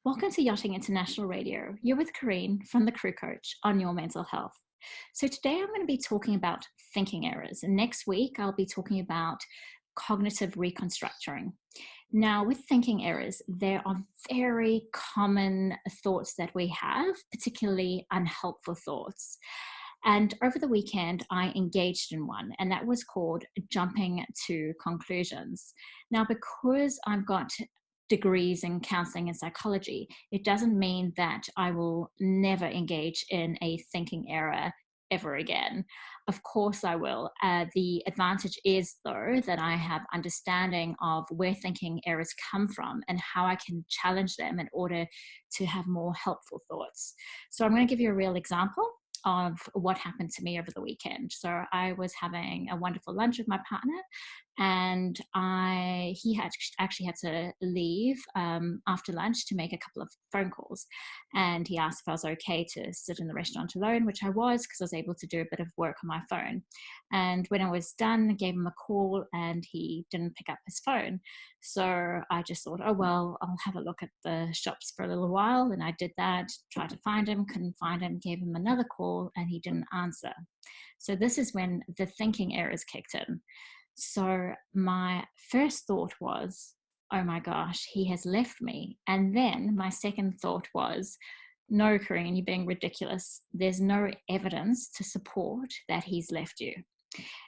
Welcome to Yachting International Radio. You're with Karine from the Crew Coach on your mental health. So today I'm going to be talking about thinking errors. And next week I'll be talking about cognitive reconstructing. Now, with thinking errors, there are very common thoughts that we have, particularly unhelpful thoughts. And over the weekend, I engaged in one, and that was called jumping to conclusions. Now, because I've got degrees in counseling and psychology, it doesn't mean that I will never engage in a thinking error ever again. Of course I will. The advantage is, though, that I have understanding of where thinking errors come from and how I can challenge them in order to have more helpful thoughts. So I'm going to give you a real example of what happened to me over the weekend. So I was having a wonderful lunch with my partner, and he had actually had to leave after lunch to make a couple of phone calls. And he asked if I was okay to sit in the restaurant alone, which I was, because I was able to do a bit of work on my phone. And when I was done, I gave him a call and he didn't pick up his phone. So I just thought, oh, well, I'll have a look at the shops for a little while. And I did that, tried to find him, couldn't find him, gave him another call and he didn't answer. So this is when the thinking errors kicked in. So my first thought was, oh my gosh, he has left me. And then my second thought was, no, Karine, you're being ridiculous. There's no evidence to support that he's left you.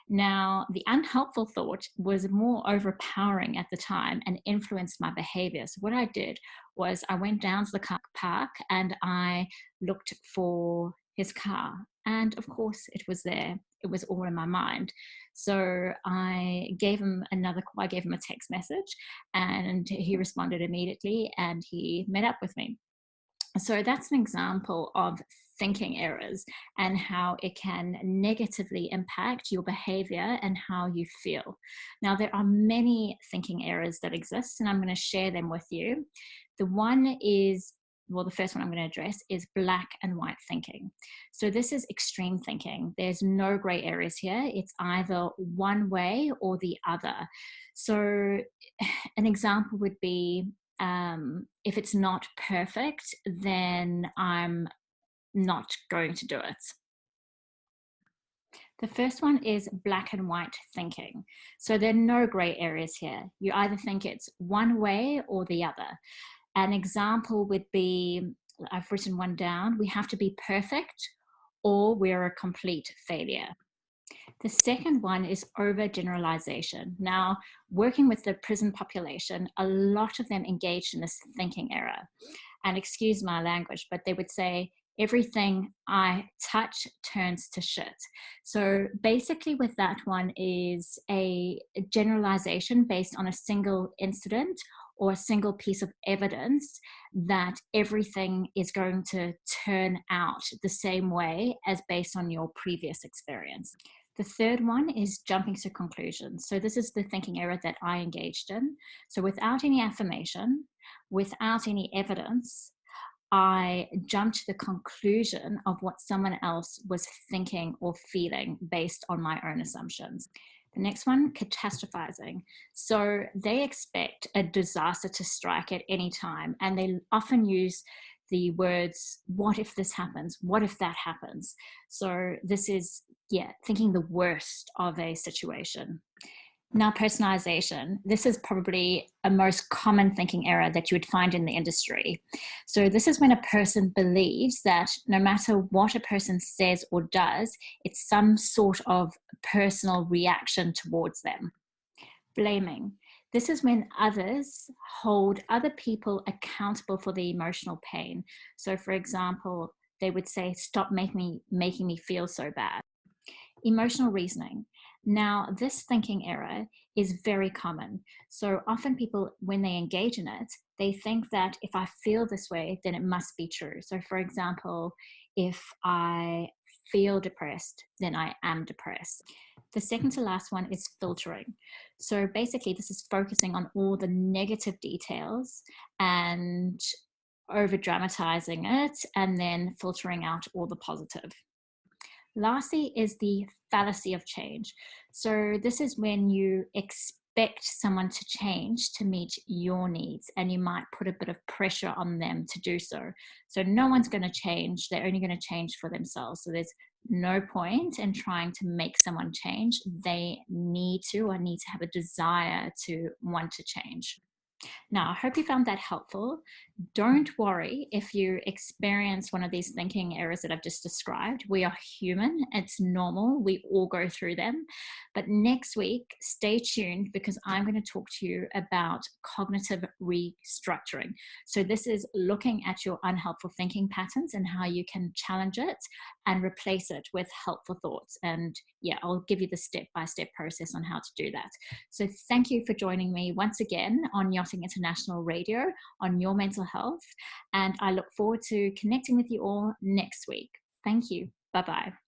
Now, the unhelpful thought was more overpowering at the time and influenced my behavior. So what I did was I went down to the car park and I looked for his car. And of course it was there. It was all in my mind. So I gave him another call. I gave him a text message and he responded immediately and he met up with me. So that's an example of thinking errors and how it can negatively impact your behavior and how you feel. Now, there are many thinking errors that exist, and I'm going to share them with you. The first one I'm going to address is black and white thinking. So this is extreme thinking. There's no gray areas here. It's either one way or the other. So an example would be, if it's not perfect, then I'm not going to do it. The first one is black and white thinking. So there are no gray areas here. You either think it's one way or the other. An example would be, I've written one down, we have to be perfect or we're a complete failure. The second one is overgeneralization. Now, working with the prison population, a lot of them engaged in this thinking error. And excuse my language, but they would say, everything I touch turns to shit. So basically with that one is a generalization based on a single incident or a single piece of evidence that everything is going to turn out the same way as based on your previous experience. The third one is jumping to conclusions. So this is the thinking error that I engaged in. So without any affirmation, without any evidence, I jumped to the conclusion of what someone else was thinking or feeling based on my own assumptions. The next one, catastrophizing. So they expect a disaster to strike at any time, and they often use the words, what if this happens? What if that happens? So this is, thinking the worst of a situation. Now, personalization. This is probably a most common thinking error that you would find in the industry. So this is when a person believes that no matter what a person says or does, it's some sort of personal reaction towards them. Blaming. This is when others hold other people accountable for the emotional pain. So for example, they would say, stop making me feel so bad. Emotional reasoning. Now, this thinking error is very common. So often people, when they engage in it, they think that if I feel this way, then it must be true. So for example, if I feel depressed, then I am depressed. The second to last one is filtering. So basically this is focusing on all the negative details and over dramatizing it and then filtering out all the positive. Lastly is the fallacy of change. So this is when you expect someone to change to meet your needs, and you might put a bit of pressure on them to do so. So no one's going to change. They're only going to change for themselves. So there's no point in trying to make someone change. They need to, or need to have a desire to want to change. Now, I hope you found that helpful. Don't worry if you experience one of these thinking errors that I've just described. We are human, it's normal. We all go through them. But next week, stay tuned because I'm going to talk to you about cognitive restructuring. So, this is looking at your unhelpful thinking patterns and how you can challenge it and replace it with helpful thoughts. And yeah, I'll give you the step-by-step process on how to do that. So thank you for joining me once again on Yachting International Radio on Your Mental Health. And I look forward to connecting with you all next week. Thank you. Bye-bye.